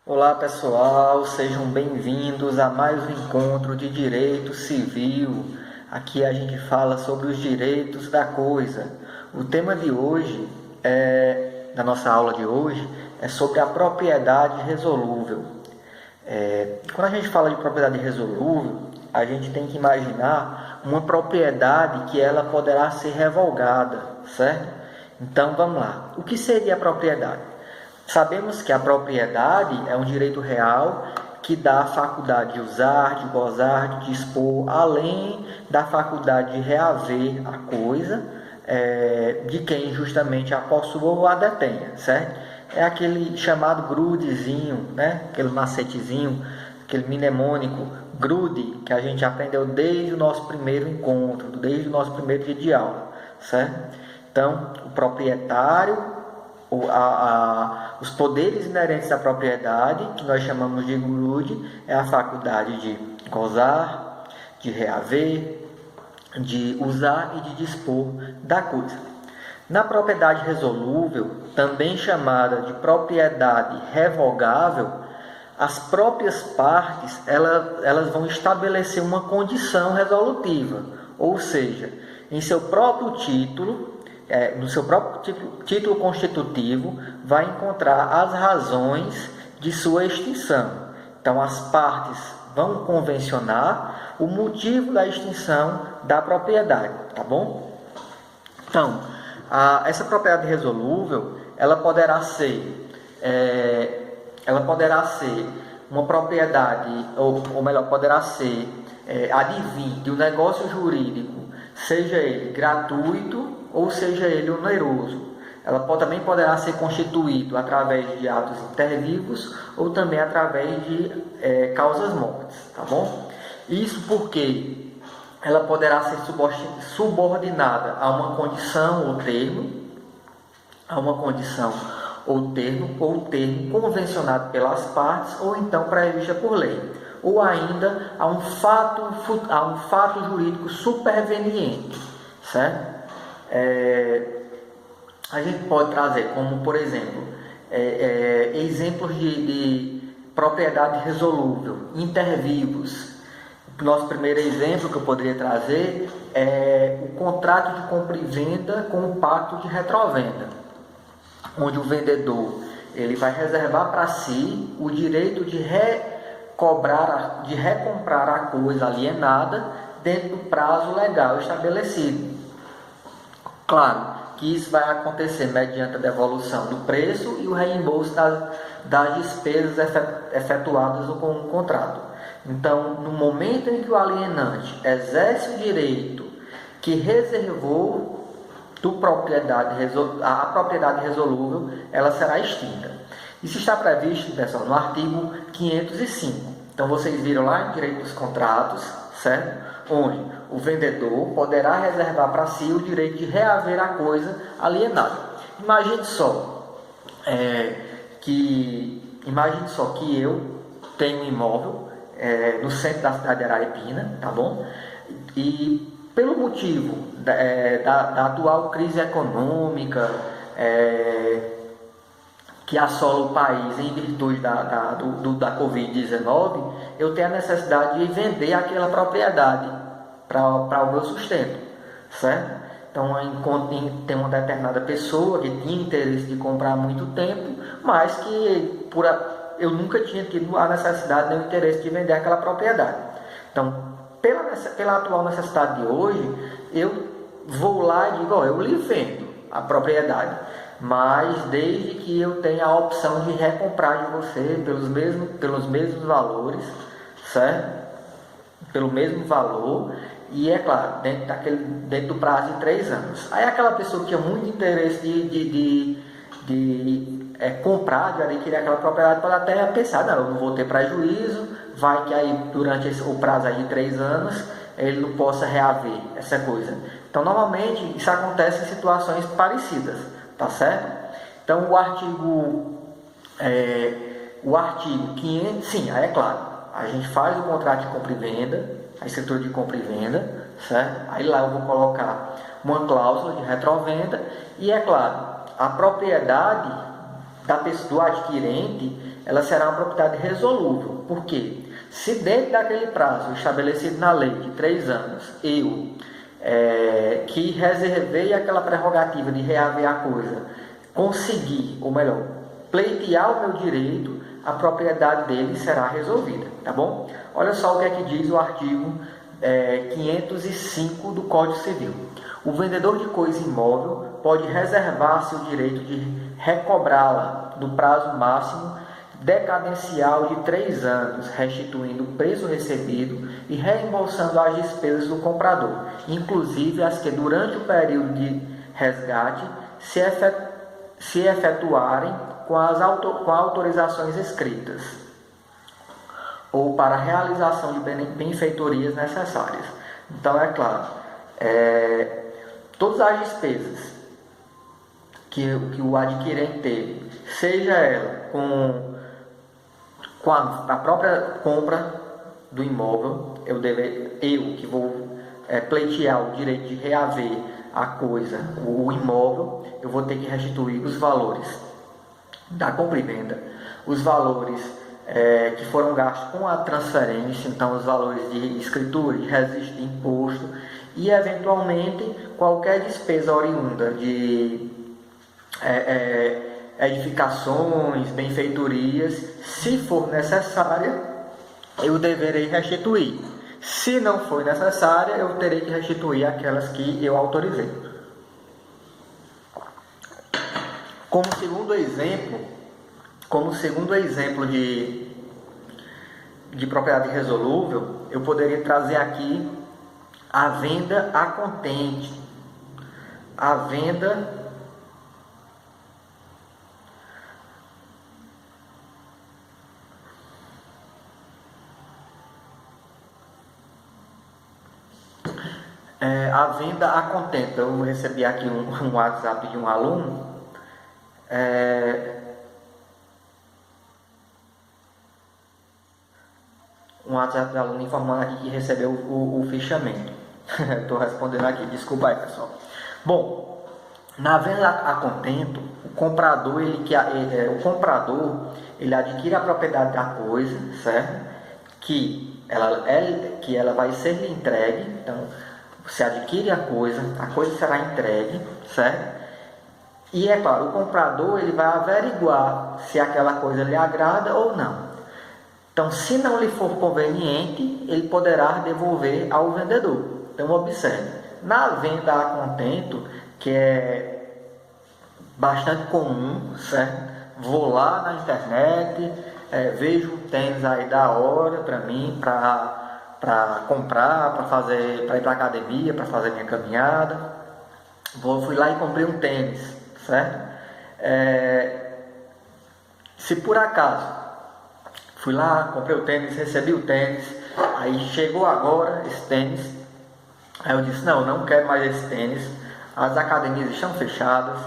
Olá pessoal, sejam bem-vindos a mais um encontro de direito civil. Aqui a gente fala sobre os direitos da coisa. O tema de hoje, da nossa aula de hoje, é sobre a propriedade resolúvel. Quando a gente fala de propriedade resolúvel, a gente tem que imaginar uma propriedade que ela poderá ser revogada, certo? Então vamos lá. O que seria a propriedade? Sabemos que a propriedade é um direito real que dá a faculdade de usar, de gozar, de dispor, além da faculdade de reaver a coisa de quem justamente a possua ou a detenha, certo? É aquele chamado grudezinho, né? Aquele macetezinho, aquele mnemônico grude que a gente aprendeu desde o nosso primeiro encontro, desde o nosso primeiro dia de aula, certo? Então, o proprietário, os poderes inerentes à propriedade, que nós chamamos de grude, é a faculdade de gozar, de reaver, de usar e de dispor da coisa. Na propriedade resolúvel, também chamada de propriedade revogável, as próprias partes elas vão estabelecer uma condição resolutiva, ou seja, em seu próprio título, no seu próprio título constitutivo, vai encontrar as razões de sua extinção. Então, as partes vão convencionar o motivo da extinção da propriedade, tá bom? Então, essa propriedade resolúvel, ela poderá ser uma propriedade, ou melhor, poderá ser advir de um negócio jurídico, seja ele gratuito ou seja ele oneroso. Ela também poderá ser constituído através de atos intervivos ou também através de causas mortes, tá bom? Isso porque ela poderá ser subordinada a uma condição ou termo, ou termo convencionado pelas partes ou então prevista por lei, ou ainda a um fato jurídico superveniente, certo? A gente pode trazer como, por exemplo, exemplos de propriedade resolúvel, intervivos. O nosso primeiro exemplo que eu poderia trazer é o contrato de compra e venda com o pacto de retrovenda, onde o vendedor ele vai reservar para si o direito de recomprar a coisa alienada dentro do prazo legal estabelecido. Claro que isso vai acontecer mediante a devolução do preço e o reembolso das despesas efetuadas com o contrato. Então, no momento em que o alienante exerce o direito que reservou a propriedade resolúvel, ela será extinta. Isso está previsto, pessoal, no artigo 505. Então, vocês viram lá em Direito dos Contratos, certo? Onde o vendedor poderá reservar para si o direito de reaver a coisa alienada. Imagine só que eu tenho um imóvel no centro da cidade de Araripina, tá bom? E pelo motivo da atual crise econômica que assola o país em virtude da Covid-19, eu tenho a necessidade de vender aquela propriedade para o meu sustento, certo? Então, tem uma determinada pessoa que tinha interesse de comprar há muito tempo, mas que eu nunca tinha tido a necessidade nem o interesse de vender aquela propriedade. Então, pela atual necessidade de hoje, eu vou lá e digo, eu lhe vendo a propriedade, mas desde que eu tenha a opção de recomprar de você pelos mesmos valores, certo? Pelo mesmo valor, e é claro, dentro do prazo de 3 anos. Aí aquela pessoa que tinha muito interesse de comprar, de adquirir aquela propriedade, pode até pensar, não, eu não vou ter prejuízo, vai que aí durante o prazo aí de 3 anos ele não possa reaver essa coisa. Então, normalmente, isso acontece em situações parecidas, tá certo? Então, o artigo 500, sim, aí é claro, a gente faz o contrato de compra e venda, a escritura de compra e venda, certo? Aí lá eu vou colocar uma cláusula de retrovenda e, é claro, a propriedade do adquirente, ela será uma propriedade resolúvel. Por quê? Se dentro daquele prazo estabelecido na lei de 3 anos, eu que reservei aquela prerrogativa de reaver a coisa, conseguir, ou melhor, pleitear o meu direito, a propriedade dele será resolvida, tá bom? Olha só o que é que diz o artigo 505 do Código Civil. O vendedor de coisa imóvel pode reservar-se o direito de recobrá-la no prazo máximo decadencial de 3 anos, restituindo o preço recebido e reembolsando as despesas do comprador, inclusive as que durante o período de resgate se efetuarem com autorizações escritas ou para a realização de benfeitorias necessárias. Então, é claro, todas as despesas que o adquirente teve, seja ela com a própria compra do imóvel, eu que vou pleitear o direito de reaver a coisa, o imóvel, eu vou ter que restituir os valores da compra e venda, os valores que foram gastos com a transferência, então os valores de escritura, de registro de imposto e eventualmente qualquer despesa oriunda de edificações, benfeitorias, se for necessária, eu deverei restituir. Se não for necessária, eu terei que restituir aquelas que eu autorizei. Como segundo exemplo de propriedade resolúvel, eu poderia trazer aqui a venda a contente. A venda a contento. Eu recebi aqui um WhatsApp de um aluno. Um WhatsApp do aluno informando aqui que recebeu o fichamento. Estou respondendo aqui, desculpa aí, pessoal. Bom, na venda a contento, o comprador ele adquire a propriedade da coisa, certo? Que ela vai ser lhe entregue. Então, você adquire a coisa será entregue, certo? E é claro, o comprador ele vai averiguar se aquela coisa lhe agrada ou não. Então, se não lhe for conveniente, ele poderá devolver ao vendedor. Então, observe, na venda a contento, que é bastante comum, certo? Vou lá na internet, vejo um tênis aí da hora para mim, para comprar, para ir para a academia, para fazer minha caminhada. Fui lá e comprei um tênis, certo? Se por acaso fui lá, comprei o tênis, recebi o tênis, aí chegou agora esse tênis, aí eu disse, não quero mais esse tênis, as academias estão fechadas,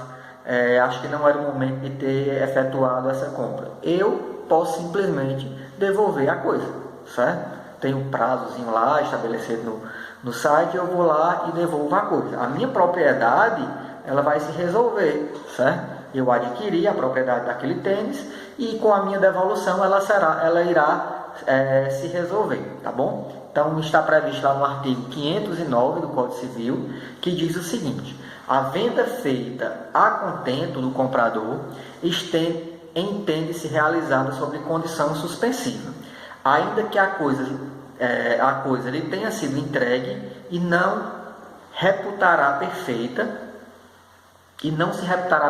acho que não era o momento de ter efetuado essa compra. Eu posso simplesmente devolver a coisa, certo? Tem um prazozinho lá estabelecido no site, eu vou lá e devolvo a coisa. A minha propriedade, ela vai se resolver, certo? Eu adquiri a propriedade daquele tênis e com a minha devolução ela irá se resolver, tá bom? Então está previsto lá no artigo 509 do Código Civil, que diz o seguinte: a venda feita a contento do comprador entende-se realizada sob condição suspensiva, ainda que a coisa lhe tenha sido entregue e não se reputará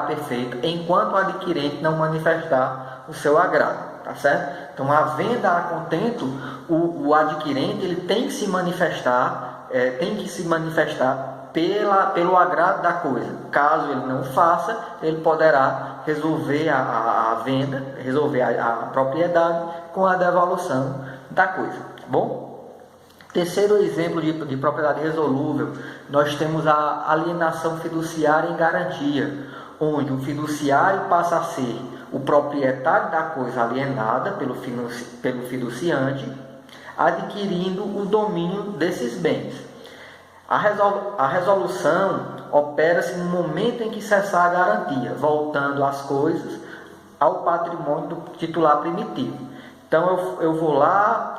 perfeita enquanto o adquirente não manifestar o seu agrado, tá certo? Então, a venda a contento, o adquirente ele tem que se manifestar pelo agrado da coisa. Caso ele não faça, ele poderá resolver a venda, resolver a propriedade com a devolução da coisa, tá bom? Terceiro exemplo de propriedade resolúvel, nós temos a alienação fiduciária em garantia, onde o fiduciário passa a ser o proprietário da coisa alienada pelo fiduciante, adquirindo o domínio desses bens. A resolução opera-se no momento em que cessar a garantia, voltando as coisas ao patrimônio do titular primitivo. Então eu vou lá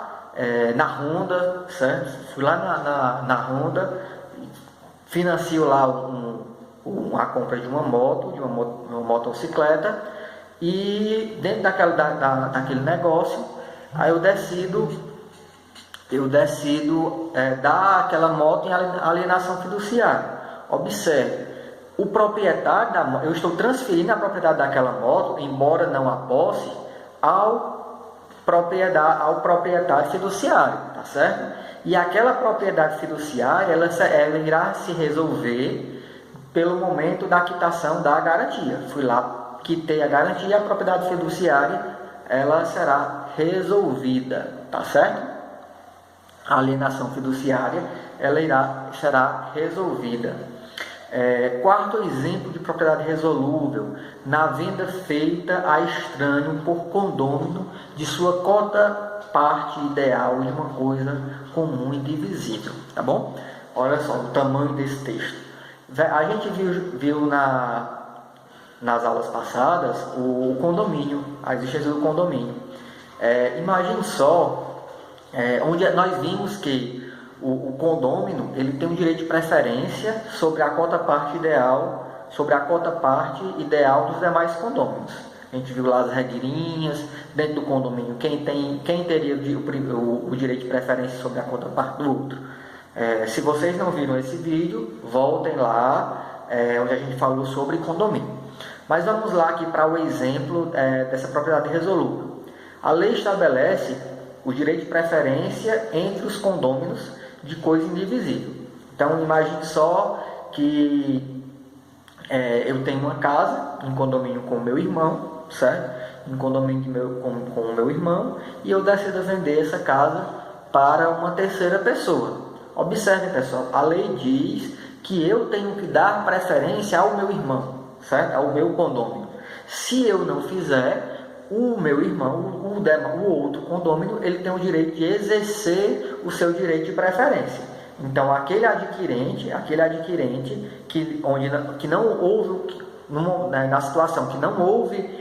na Honda, certo? Fui lá na Honda, financio lá a compra de uma moto, uma motocicleta, e dentro daquele negócio, aí eu decido dar aquela moto em alienação fiduciária. Observe, o proprietário eu estou transferindo a propriedade daquela moto, embora não a posse, ao proprietário fiduciário, tá certo? E aquela propriedade fiduciária, ela irá se resolver pelo momento da quitação da garantia. Fui lá, quitei a garantia, a propriedade fiduciária, ela será resolvida, tá certo? A alienação fiduciária, será resolvida. Quarto exemplo de propriedade resolúvel, na venda feita a estranho por condômino de sua cota parte ideal de uma coisa comum e divisível, tá bom? Olha só o tamanho desse texto. A gente viu nas aulas passadas o condomínio, a existência do condomínio. Imagine só, onde nós vimos que o condômino ele tem um direito de preferência sobre a cota parte ideal, dos demais condôminos. A gente viu lá as regrinhas dentro do condomínio, quem teria o direito de preferência sobre a cota parte do outro. Se vocês não viram esse vídeo, voltem lá, onde a gente falou sobre condomínio. Mas vamos lá aqui para o exemplo dessa propriedade resolúvel. A lei estabelece o direito de preferência entre os condôminos de coisa indivisível. Então, imagine só que eu tenho uma casa em condomínio com o meu irmão, certo? Em condomínio com o meu irmão, e eu decido vender essa casa para uma terceira pessoa. Observe, pessoal, a lei diz que eu tenho que dar preferência ao meu irmão, certo? Ao meu condômino. Se eu não fizer, o meu irmão, o outro condômino, ele tem o direito de exercer o seu direito de preferência. Então, aquele adquirente que não houve, na situação que não houve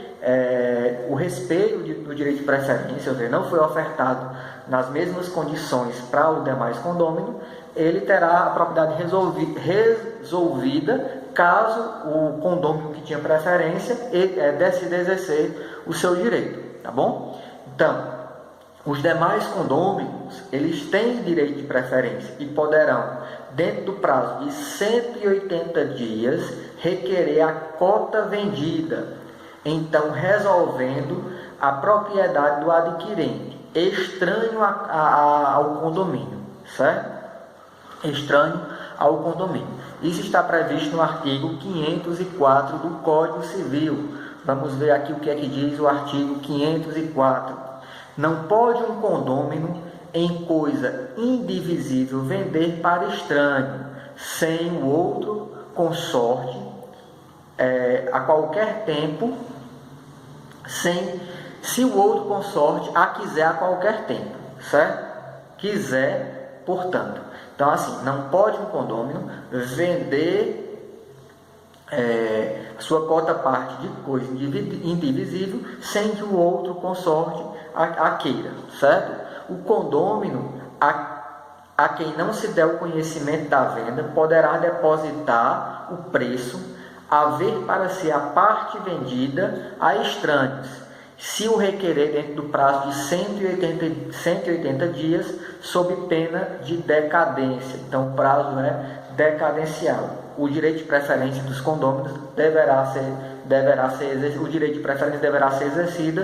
o respeito do direito de preferência, ou seja, não foi ofertado nas mesmas condições para o demais condômino, ele terá a propriedade resolvida caso o condômino que tinha preferência decida exercer o seu direito, tá bom? Então, os demais condôminos, eles têm direito de preferência e poderão, dentro do prazo de 180 dias, requerer a cota vendida, então resolvendo a propriedade do adquirente, estranho ao condomínio, certo? Estranho ao condomínio. Isso está previsto no artigo 504 do Código Civil. Vamos ver aqui o que é que diz o artigo 504. Não pode um condômino em coisa indivisível vender para estranho, sem o outro consorte, a qualquer tempo, se o outro consorte a quiser a qualquer tempo, certo? Quiser, portanto. Então, assim, não pode um condômino vender sua cota parte de coisa indivisível sem que o outro consorte a queira, certo? O condômino, a quem não se der o conhecimento da venda, poderá depositar o preço, haver para si a parte vendida a estranhos, se o requerer dentro do prazo de 180 dias, sob pena de decadência. Então, o prazo é decadencial. O direito de preferência dos condôminos o direito de preferência deverá ser exercido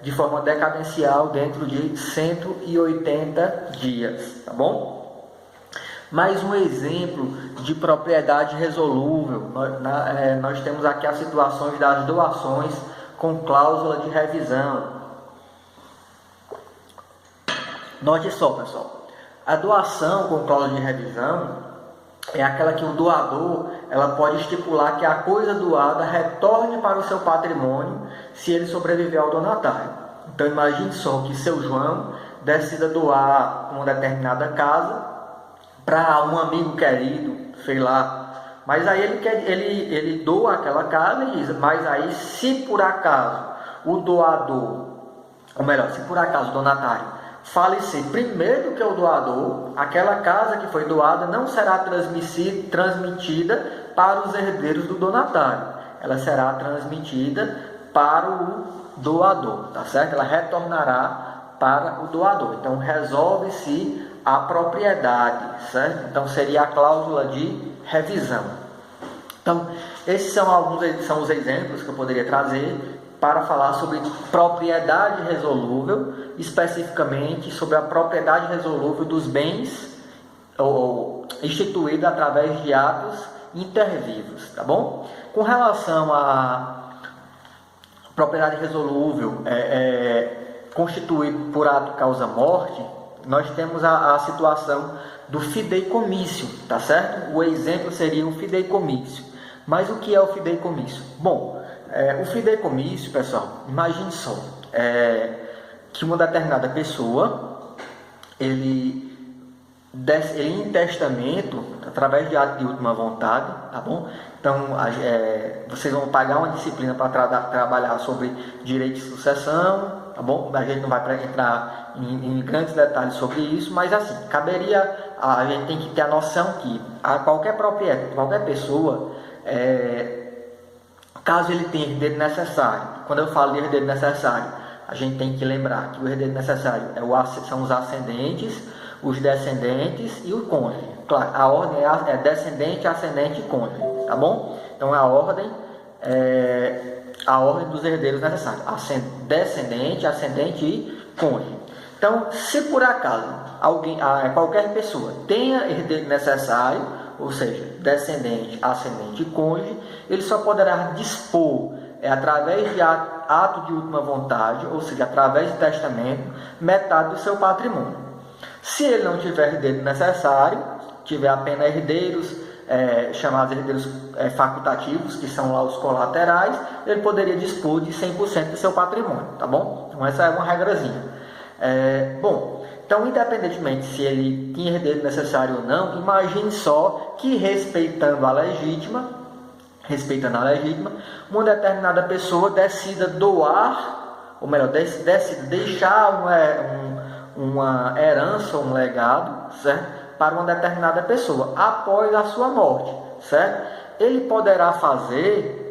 de forma decadencial dentro de 180 dias, tá bom? Mais um exemplo de propriedade resolúvel. Nós temos aqui as situações das doações com cláusula de revisão. Note só, pessoal, a doação com cláusula de revisão é aquela que o doador pode estipular que a coisa doada retorne para o seu patrimônio se ele sobreviver ao donatário. Então, imagine só que seu João decida doar uma determinada casa para um amigo querido, sei lá, Mas aí ele doa aquela casa e diz, mas aí se por acaso o doador, ou melhor, se por acaso o donatário falecer primeiro do que o doador, aquela casa que foi doada não será transmitida para os herdeiros do donatário, ela será transmitida para o doador, tá certo? Ela retornará para o doador. Então resolve-se a propriedade, certo? Então seria a cláusula de revisão. Então esses são os exemplos que eu poderia trazer para falar sobre propriedade resolúvel, especificamente sobre a propriedade resolúvel dos bens ou instituída através de atos intervivos, tá bom? Com relação à propriedade resolúvel constituída por ato causa-morte, nós temos a situação do fideicommício, tá certo? O exemplo seria o fideicommício. Mas o que é o fideicommício? Bom, o fideicommício, pessoal, imagine só, que uma determinada pessoa, ele em testamento, através de ato de última vontade, tá bom? Então, vocês vão pagar uma disciplina para trabalhar sobre direito de sucessão, tá bom? A gente não vai entrar em grandes detalhes sobre isso, mas assim, a gente tem que ter a noção que qualquer pessoa, caso ele tenha herdeiro necessário, quando eu falo de herdeiro necessário, a gente tem que lembrar que o herdeiro necessário são os ascendentes, os descendentes e o cônjuge. Claro, a ordem é descendente, ascendente e cônjuge, tá bom? Então a ordem dos herdeiros necessários, descendente, ascendente e cônjuge. Então, se por acaso qualquer pessoa tenha herdeiro necessário, ou seja, descendente, ascendente e cônjuge, ele só poderá dispor através de ato de última vontade, ou seja, através de testamento, metade do seu patrimônio. Se ele não tiver herdeiro necessário, tiver apenas herdeiros, chamados herdeiros facultativos, que são lá os colaterais, ele poderia dispor de 100% do seu patrimônio, tá bom? Então essa é uma regrazinha. Bom, então independentemente se ele tinha herdeiro necessário ou não, imagine só que respeitando a legítima, uma determinada pessoa decida doar, ou melhor, decida deixar uma herança, um legado, certo? Para uma determinada pessoa, após a sua morte, certo? Ele poderá fazer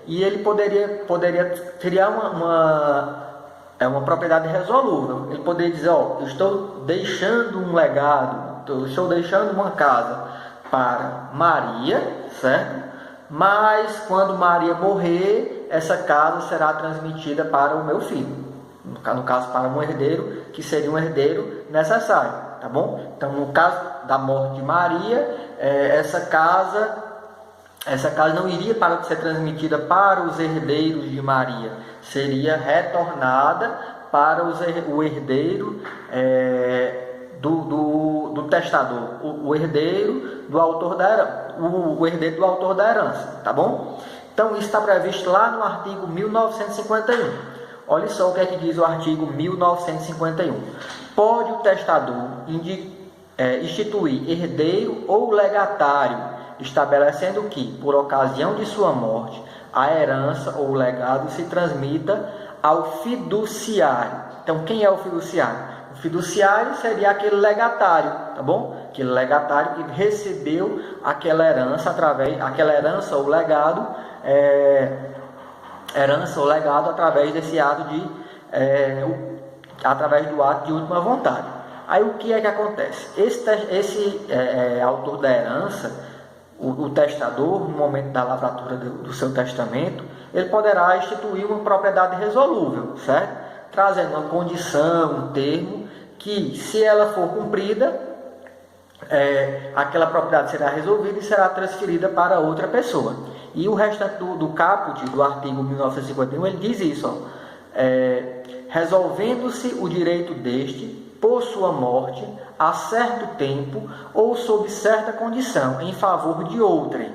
e ele poderia criar uma propriedade resolúvel. Ele poderia dizer, eu estou deixando um legado, eu estou deixando uma casa para Maria, certo? Mas quando Maria morrer, essa casa será transmitida para o meu filho. No caso, para um herdeiro, que seria um herdeiro necessário, tá bom? Então, no caso da morte de Maria, essa casa não iria ser transmitida para os herdeiros de Maria, seria retornada para o herdeiro do testador, o herdeiro do autor da herança, tá bom? Então, isso está previsto lá no artigo 1951. Olha só o que é que diz o artigo 1951. Pode o testador instituir herdeiro ou legatário, estabelecendo que, por ocasião de sua morte, a herança ou o legado se transmita ao fiduciário. Então, quem é o fiduciário? O fiduciário seria aquele legatário, tá bom? Aquele legatário que recebeu aquela herança ou legado, através desse ato através do ato de última vontade. Aí o que é que acontece? Esse autor da herança, o testador, no momento da lavratura do seu testamento, ele poderá instituir uma propriedade resolúvel, certo? Trazendo uma condição, um termo, que se ela for cumprida, aquela propriedade será resolvida e será transferida para outra pessoa. E o restante do caput do artigo 1951, ele diz isso, resolvendo-se o direito deste, por sua morte, a certo tempo ou sob certa condição, em favor de outrem,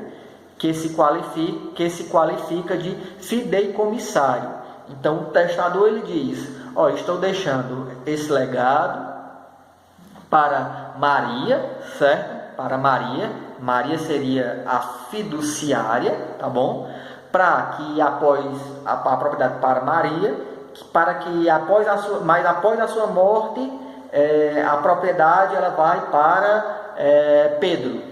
que se qualifica de fideicomissário. Então, o testador ele diz, estou deixando esse legado para Maria, certo? para Maria. Maria seria a fiduciária, tá bom? Para que após a propriedade para Maria, para que após a sua morte, a propriedade ela vai para Pedro,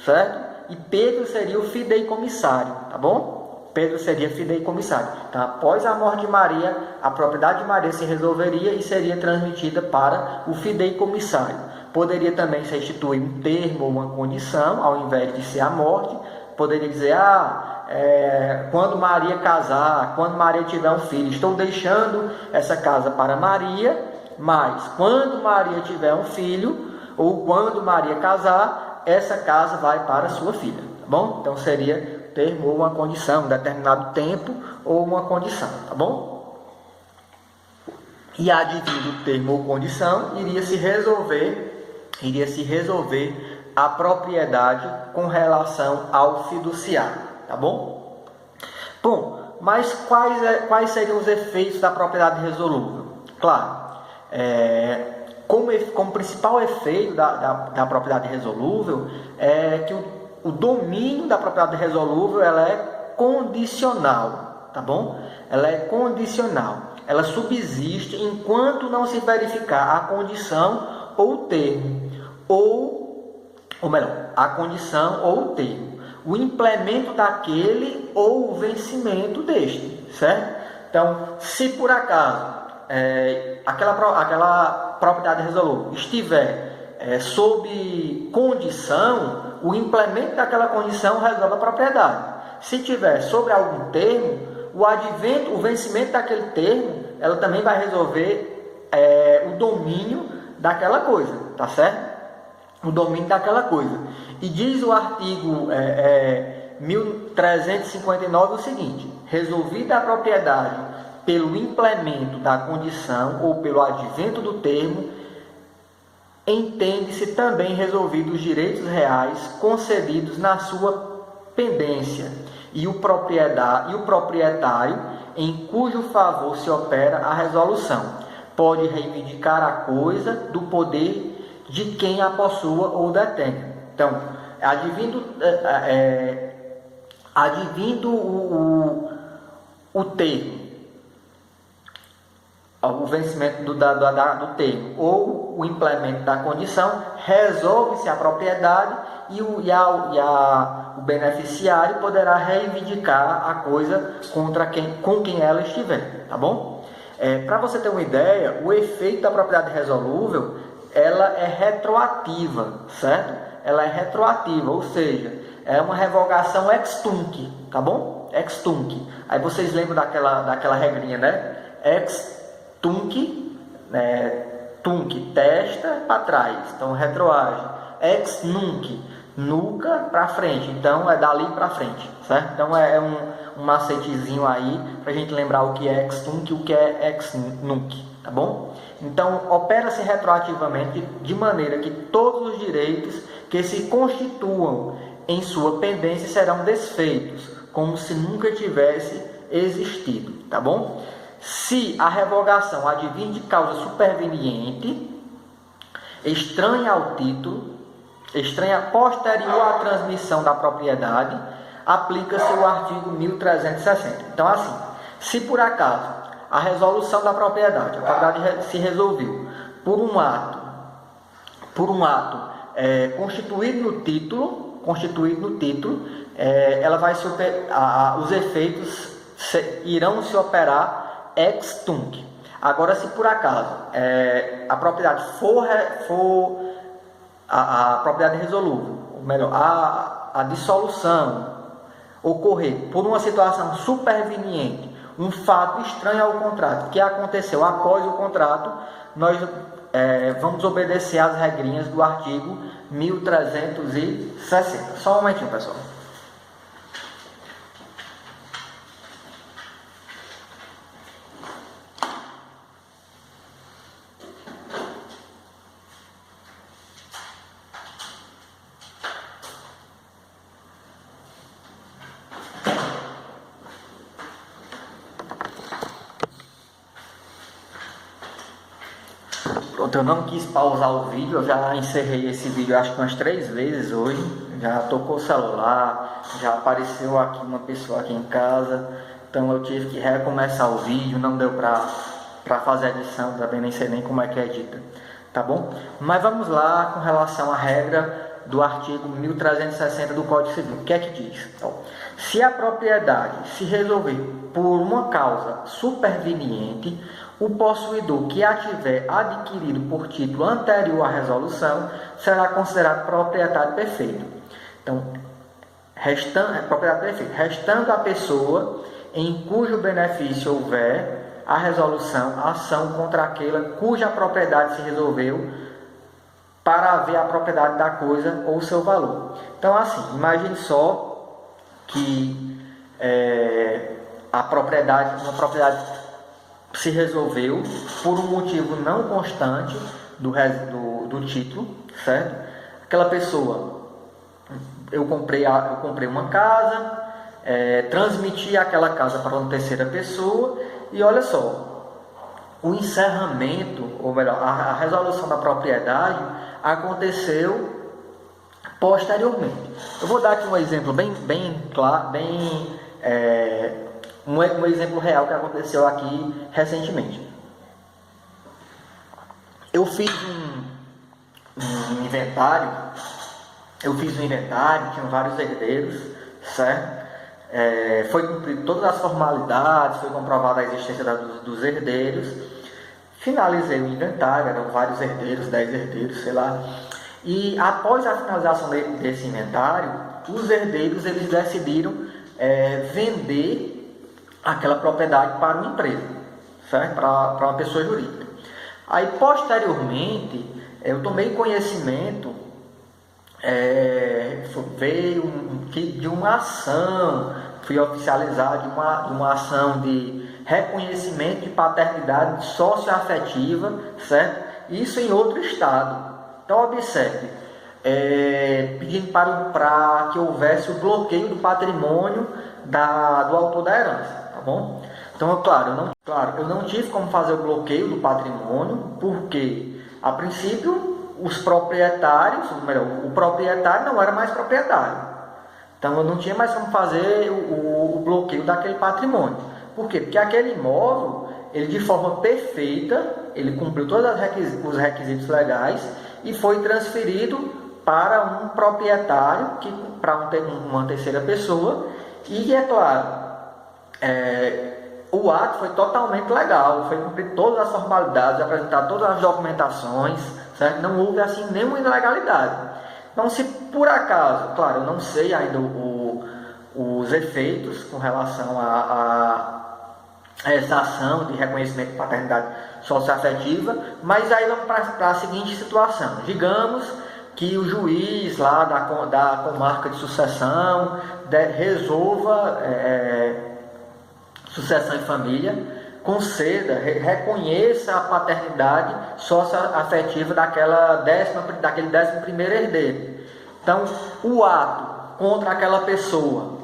certo? E Pedro seria o fideicomissário, tá bom? Pedro seria fideicomissário. Então, após a morte de Maria, a propriedade de Maria se resolveria e seria transmitida para o fideicomissário. Poderia também se instituir um termo ou uma condição, ao invés de ser a morte. Poderia dizer, quando Maria casar, quando Maria tiver um filho, estou deixando essa casa para Maria, mas quando Maria tiver um filho, ou quando Maria casar, essa casa vai para sua filha, tá bom? Então seria termo ou uma condição, um determinado tempo ou uma condição, tá bom? E advindo o termo ou condição, iria se resolver a propriedade com relação ao fiduciário, tá bom? Bom, mas quais seriam os efeitos da propriedade resolúvel? Claro, como principal efeito da propriedade resolúvel é que o domínio da propriedade resolúvel ela é condicional, tá bom? Ela é condicional. Ela subsiste enquanto não se verificar a condição ou o termo, ou melhor, a condição ou o termo, o implemento daquele ou o vencimento deste, certo? Então, se por acaso aquela propriedade resolúvel estiver sob condição, o implemento daquela condição resolve a propriedade. Se tiver sobre algum termo, o vencimento daquele termo, ela também vai resolver o domínio daquela coisa, tá certo? O domínio daquela coisa. E diz o artigo 1359 o seguinte: resolvida a propriedade pelo implemento da condição ou pelo advento do termo, entende-se também resolvidos os direitos reais concedidos na sua pendência e o proprietário em cujo favor se opera a resolução pode reivindicar a coisa do poder de quem a possua ou detenha. Então, advindo o termo, o vencimento do termo ou o implemento da condição, resolve-se a propriedade e o beneficiário poderá reivindicar a coisa com quem ela estiver, tá bom? Para você ter uma ideia, o efeito da propriedade resolúvel, ela é retroativa, certo? Ela é retroativa, ou seja, é uma revogação ex tunc, tá bom? Ex tunc. Aí vocês lembram daquela regrinha, né? Ex tunc, tunc, testa para trás, então retroage. Ex nunc, nuca para frente, então é dali para frente, certo? Então é um macetezinho aí para a gente lembrar o que é ex tunc e o que é ex nunc, tá bom? Então opera-se retroativamente de maneira que todos os direitos que se constituam em sua pendência serão desfeitos, como se nunca tivesse existido, tá bom? Se a revogação advém de causa superveniente, estranha ao título, estranha posterior à transmissão da propriedade, aplica-se o artigo 1360. Então, assim, se por acaso a resolução da propriedade, a propriedade se resolveu por um ato constituído no título, ela vai os efeitos irão se operar ex tunc. Agora, se por acaso a propriedade a propriedade resolúvel, ou melhor, a dissolução ocorrer por uma situação superveniente, um fato estranho ao contrato, que aconteceu após o contrato, nós vamos obedecer às regrinhas do artigo 1360. Só um momentinho, pessoal. Pronto, eu não quis pausar o vídeo, eu já encerrei esse vídeo acho que umas 3 vezes hoje. Já tocou o celular, já apareceu aqui uma pessoa aqui em casa, então eu tive que recomeçar o vídeo, não deu para fazer a edição, também nem sei nem como é que é edita, tá bom? Mas vamos lá com relação à regra do artigo 1360 do Código Civil. O que é que diz? Então, se a propriedade se resolver por uma causa superveniente, o possuidor que a tiver adquirido por título anterior à resolução será considerado proprietário perfeito. Então, restando a pessoa em cujo benefício houver a resolução, a ação contra aquela cuja propriedade se resolveu para haver a propriedade da coisa ou seu valor. Então, assim, imagine só que uma propriedade se resolveu por um motivo não constante do título, certo? Aquela pessoa, eu comprei uma casa, transmiti aquela casa para uma terceira pessoa e olha só, o encerramento, ou melhor, a resolução da propriedade aconteceu posteriormente. Eu vou dar aqui um exemplo bem claro, um exemplo real que aconteceu aqui recentemente. Eu fiz um inventário, tinha vários herdeiros, certo? Foi cumprido todas as formalidades, foi comprovada a existência dos herdeiros. Finalizei o inventário, eram vários herdeiros, 10 herdeiros, sei lá. E após a finalização desse inventário, os herdeiros eles decidiram vender aquela propriedade para uma empresa, certo? Para uma pessoa jurídica. Aí, posteriormente, eu tomei conhecimento, veio de uma ação, fui oficializar de uma ação de reconhecimento de paternidade socioafetiva, certo? Isso em outro estado. Então, observe, pedindo para que houvesse o bloqueio do patrimônio do autor da herança, tá bom? Então, eu não tive como fazer o bloqueio do patrimônio, porque, a princípio, os proprietários, o proprietário não era mais proprietário. Então, eu não tinha mais como fazer o bloqueio daquele patrimônio. Por quê? Porque aquele imóvel, ele de forma perfeita, ele cumpriu todos os requisitos legais e foi transferido para um proprietário, para uma terceira pessoa, e é claro, o ato foi totalmente legal, foi cumprir todas as formalidades, apresentar todas as documentações, certo? Não houve assim nenhuma ilegalidade. Então, se por acaso, claro, eu não sei ainda os efeitos com relação a essa ação de reconhecimento de paternidade socioafetiva, mas aí vamos para a seguinte situação. Digamos que o juiz lá da comarca de sucessão resolva sucessão em família, conceda, reconheça a paternidade socioafetiva daquele 11º herdeiro. Então, o ato contra aquela pessoa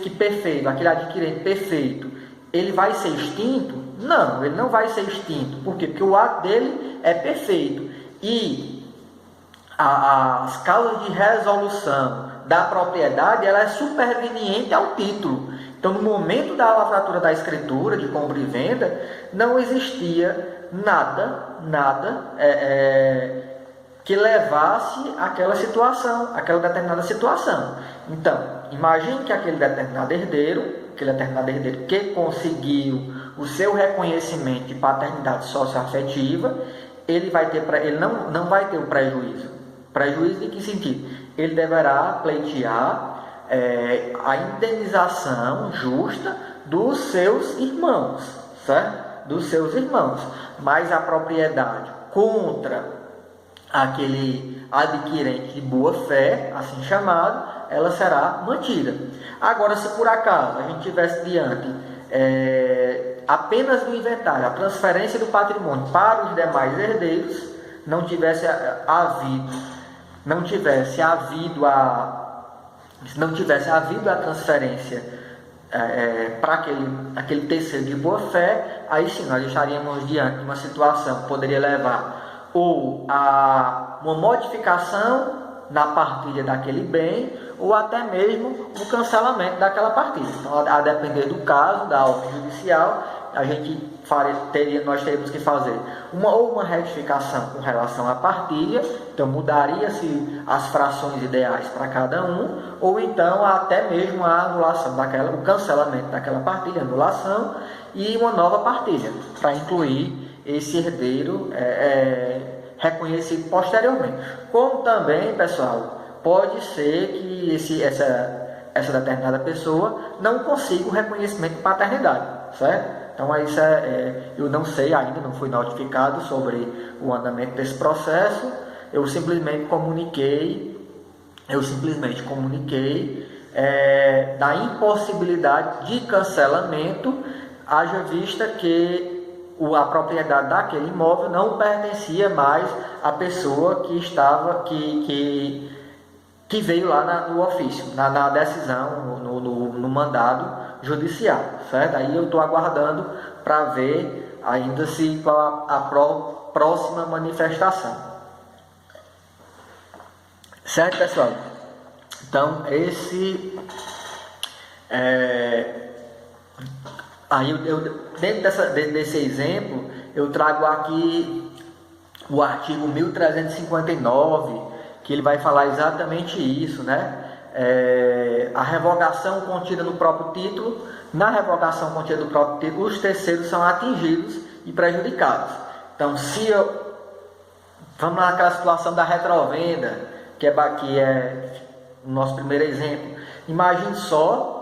que perfeito, aquele adquirente perfeito, ele vai ser extinto? Não, ele não vai ser extinto. Por quê? Porque o ato dele é perfeito. E as causas de resolução da propriedade, ela é superveniente ao título. Então, no momento da lavratura da escritura, de compra e venda, não existia nada que levasse àquela situação, àquela determinada situação. Então, imagine que aquele determinado herdeiro que conseguiu o seu reconhecimento de paternidade socioafetiva, ele não vai ter o prejuízo. Prejuízo em que sentido? Ele deverá pleitear a indenização justa dos seus irmãos, certo? Dos seus irmãos. Mas a propriedade contra aquele adquirente de boa fé, assim chamado, ela será mantida. Agora, se por acaso a gente tivesse diante apenas no inventário a transferência do patrimônio para os demais herdeiros, não tivesse havido a transferência para aquele terceiro de boa-fé, aí sim nós estaríamos diante de uma situação que poderia levar ou a uma modificação na partilha daquele bem, ou até mesmo o cancelamento daquela partilha. Então, a depender do caso, da ordem judicial, nós teríamos que fazer uma retificação com relação à partilha, então mudaria-se as frações ideais para cada um, ou então até mesmo a anulação o cancelamento daquela partilha, anulação, e uma nova partilha, para incluir esse herdeiro reconhecido posteriormente. Como também, pessoal, pode ser que essa determinada pessoa não consiga o reconhecimento de paternidade, certo? Então, isso eu não sei ainda, não fui notificado sobre o andamento desse processo. Eu simplesmente comuniquei da impossibilidade de cancelamento, haja vista que a propriedade daquele imóvel não pertencia mais à pessoa que veio lá no ofício, na decisão, no mandado judicial, certo? Aí eu estou aguardando para ver ainda se qual a próxima manifestação. Certo, pessoal? Então, aí dentro desse exemplo, eu trago aqui o artigo 1359, que ele vai falar exatamente isso, né? A revogação contida no próprio título. Na revogação contida no próprio título, os terceiros são atingidos e prejudicados. Então, vamos naquela situação da retrovenda, que é o nosso primeiro exemplo. Imagine só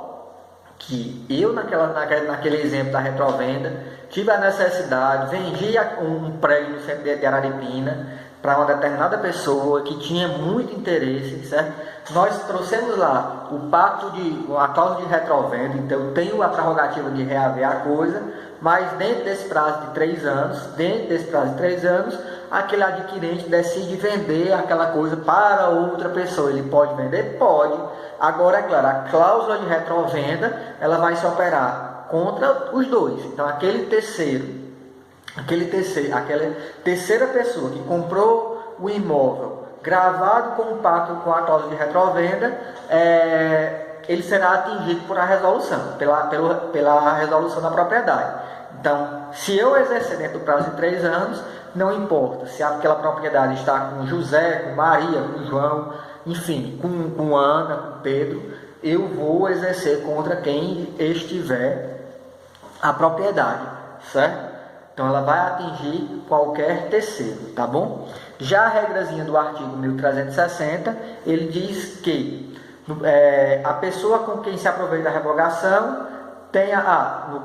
que eu, naquele exemplo da retrovenda, tive a necessidade, vendi um prédio no centro de Araripina para uma determinada pessoa que tinha muito interesse, certo? Nós trouxemos lá a cláusula de retrovenda, então eu tenho a prerrogativa de reaver a coisa, mas dentro desse prazo de 3 anos, aquele adquirente decide vender aquela coisa para outra pessoa. Ele pode vender? Pode. Agora, é claro, a cláusula de retrovenda, ela vai se operar contra os dois. Então, aquela terceira pessoa que comprou o imóvel gravado com um pacto com a cláusula de retrovenda, ele será atingido por a resolução, pela resolução da propriedade. Então, se eu exercer dentro do prazo de 3 anos, não importa se aquela propriedade está com José, com Maria, com João, enfim, com Ana, com Pedro, eu vou exercer contra quem estiver a propriedade, certo? Então, ela vai atingir qualquer terceiro, tá bom? Já a regrazinha do artigo 1360, ele diz que a pessoa com quem se aproveita da revogação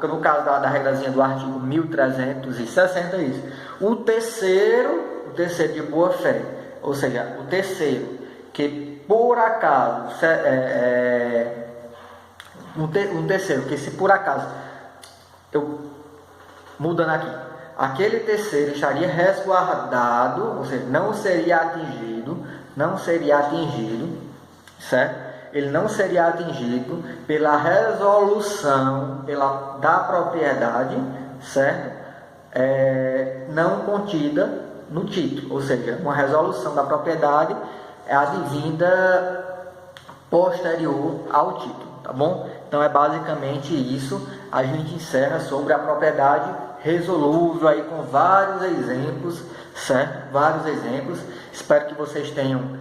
no caso da regrazinha do artigo 1360, é isso. O terceiro de boa-fé, ou seja, o terceiro que por acaso, um terceiro que se por acaso, mudando aqui, aquele terceiro estaria resguardado, ou seja, não seria atingido, certo? Ele não seria atingido pela resolução da propriedade, certo? Não contida no título, ou seja, uma resolução da propriedade é advinda posterior ao título, tá bom? Então é basicamente isso. A gente encerra sobre a propriedade resolúvel aí com vários exemplos, certo? Vários exemplos. Espero que vocês tenham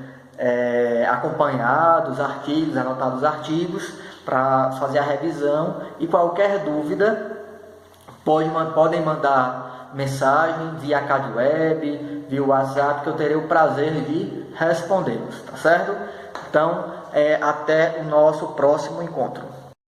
acompanhado os artigos, anotado os artigos para fazer a revisão, e qualquer dúvida podem mandar mensagem via CAD Web, via WhatsApp, que eu terei o prazer de respondê-los, tá certo? Então, até o nosso próximo encontro.